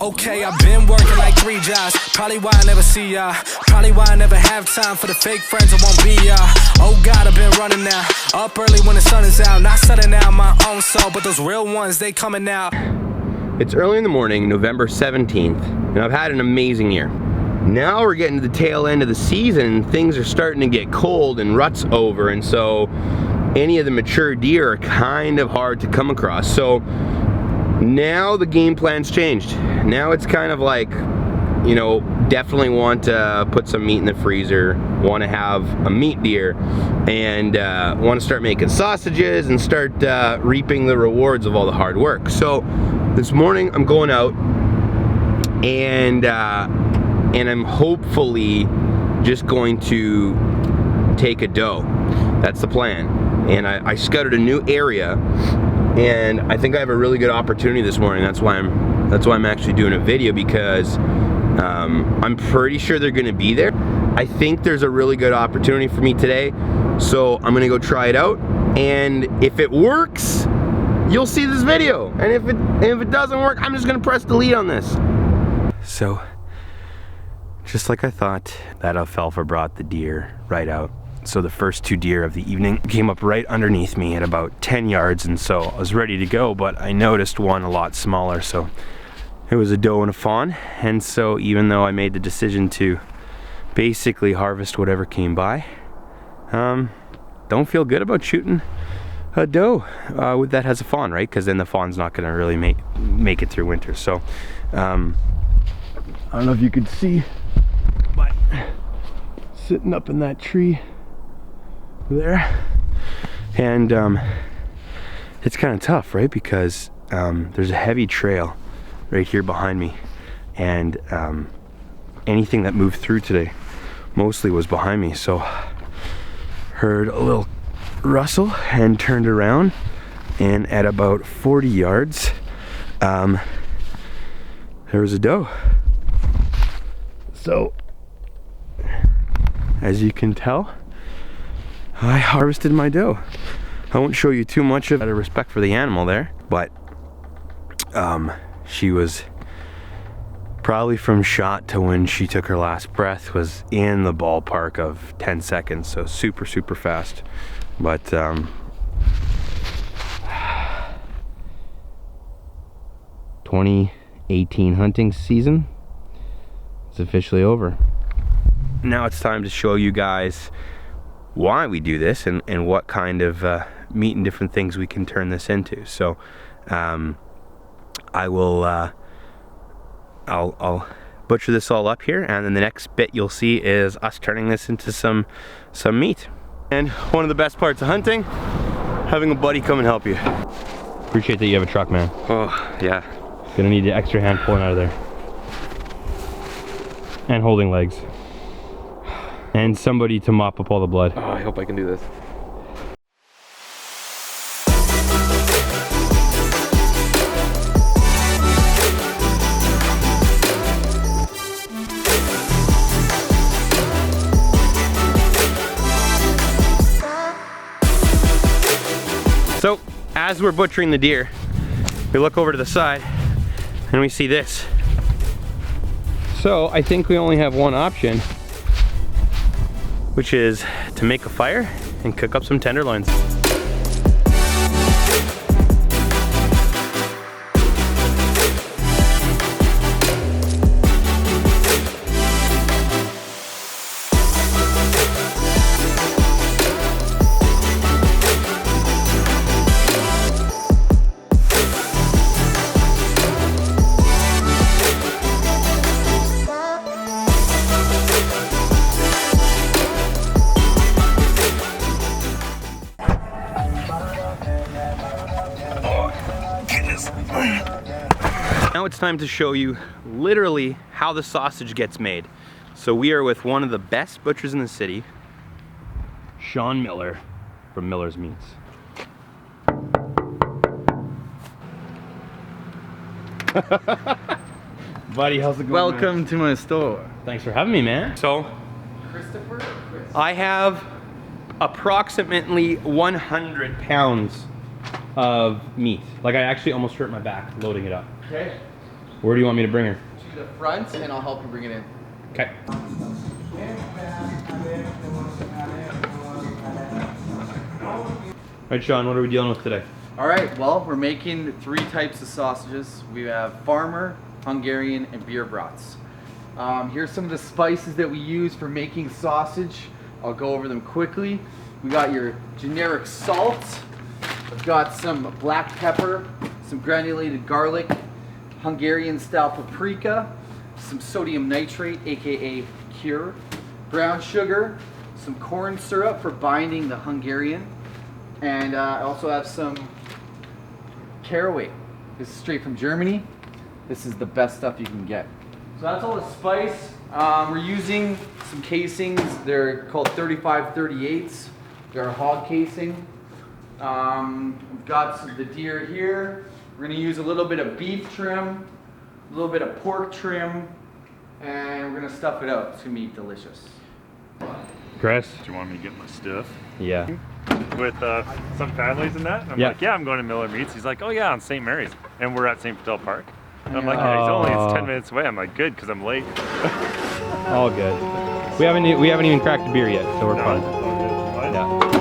Okay, I've been working like 3 jobs. Probably why I never see ya. Probably why I never have time for the fake friends that won't be ya. Oh God, I've been running now. Up early when the sun is out. Not setting out my own soul, but those real ones, they coming out. It's early in the morning, November 17th, and I've had an amazing year. Now we're getting to the tail end of the season, and things are starting to get cold and rut's over, and so any of the mature deer are kind of hard to come across. So now the game plan's changed. Now it's kind of like, you know, definitely want to put some meat in the freezer, want to have a meat deer, and want to start making sausages and start reaping the rewards of all the hard work. So this morning I'm going out and I'm hopefully just going to take a doe. That's the plan. And I scouted a new area, and I think I have a really good opportunity this morning. That's why I'm actually doing a video, because I'm pretty sure they're gonna be there. I think there's a really good opportunity for me today, so I'm gonna go try it out, and if it works, you'll see this video. And if it doesn't work, I'm just gonna press delete on this. So, just like I thought, that alfalfa brought the deer right out. So the first 2 deer of the evening came up right underneath me at about 10 yards, and so I was ready to go, but I noticed one a lot smaller. So it was a doe and a fawn, and so even though I made the decision to basically harvest whatever came by, don't feel good about shooting a doe that has a fawn, right? Because then the fawn's not gonna really make it through winter. So I don't know if you could see, but sitting up in that tree there, and it's kind of tough, right? Because there's a heavy trail right here behind me, and anything that moved through today mostly was behind me. So heard a little rustle and turned around, and at about 40 yards there was a doe. So as you can tell, I harvested my doe. I won't show you too much out of respect for the animal there, but she was probably from shot to when she took her last breath was in the ballpark of 10 seconds, so super fast. But 2018 hunting season is officially over. Now it's time to show you guys why we do this and what kind of meat and different things we can turn this into. So I'll butcher this all up here, and then the next bit you'll see is us turning this into some meat. And one of the best parts of hunting, having a buddy come and help you. Appreciate that you have a truck, man. Oh yeah, gonna need an extra hand pulling out of there, and holding legs. And somebody to mop up all the blood. Oh, I hope I can do this. So, as we're butchering the deer, we look over to the side and we see this. So, I think we only have one option, which is to make a fire and cook up some tenderloins. Now it's time to show you literally how the sausage gets made. So we are with one of the best butchers in the city, Shawn Miller from Miller's Meats. Buddy, how's it going? Welcome to my store. Thanks for having me, man. So, I have approximately 100 pounds of meat. Like, I actually almost hurt my back loading it up. Okay. Where do you want me to bring her? To the front, and I'll help you bring it in. Okay. All right, Shawn, what are we dealing with today? All right, well, we're making 3 types of sausages. We have farmer, Hungarian, and beer brats. Here's some of the spices that we use for making sausage. I'll go over them quickly. We got your generic salt. I've got some black pepper, some granulated garlic, Hungarian style paprika, some sodium nitrate, aka cure, brown sugar, some corn syrup for binding the Hungarian, and I also have some caraway. This is straight from Germany. This is the best stuff you can get. So that's all the spice. We're using some casings. They're called 35-38s. They're a hog casing. We've got the deer here. We're gonna use a little bit of beef trim, a little bit of pork trim, and we're gonna stuff it out. It's gonna be delicious. Chris? Do you want me to get my stuff? Yeah. With some families and that? And I'm like, yeah, I'm going to Miller Meats. He's like, oh yeah, on St. Mary's. And we're at St. Fidel Park. And I'm like, yeah, it's 10 minutes away. I'm like, good, because I'm late. All good. We haven't even cracked a beer yet, so we're fine. It's all good. Fine? Yeah.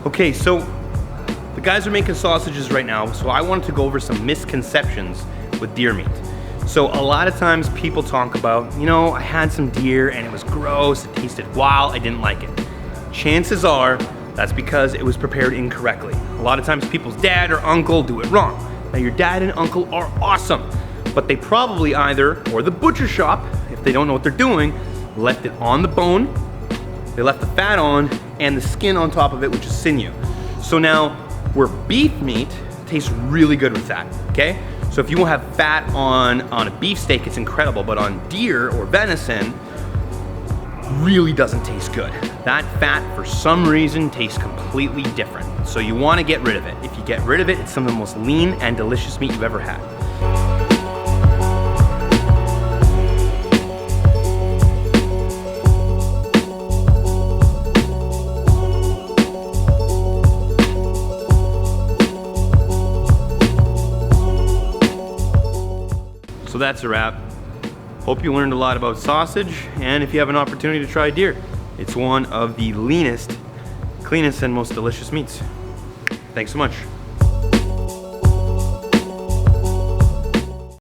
Okay, so the guys are making sausages right now, so I wanted to go over some misconceptions with deer meat. So a lot of times people talk about, you know, I had some deer and it was gross, it tasted wild, I didn't like it. Chances are that's because it was prepared incorrectly. A lot of times people's dad or uncle do it wrong. Now your dad and uncle are awesome, but they probably either, or the butcher shop, if they don't know what they're doing, left it on the bone, they left the fat on, and the skin on top of it, which is sinew. So now, where beef meat tastes really good with that, okay? So if you have fat on a beef steak, it's incredible, but on deer or venison, really doesn't taste good. That fat, for some reason, tastes completely different. So you wanna get rid of it. If you get rid of it, it's some of the most lean and delicious meat you've ever had. So that's a wrap. Hope you learned a lot about sausage, and if you have an opportunity to try deer, it's one of the leanest, cleanest, and most delicious meats. Thanks so much.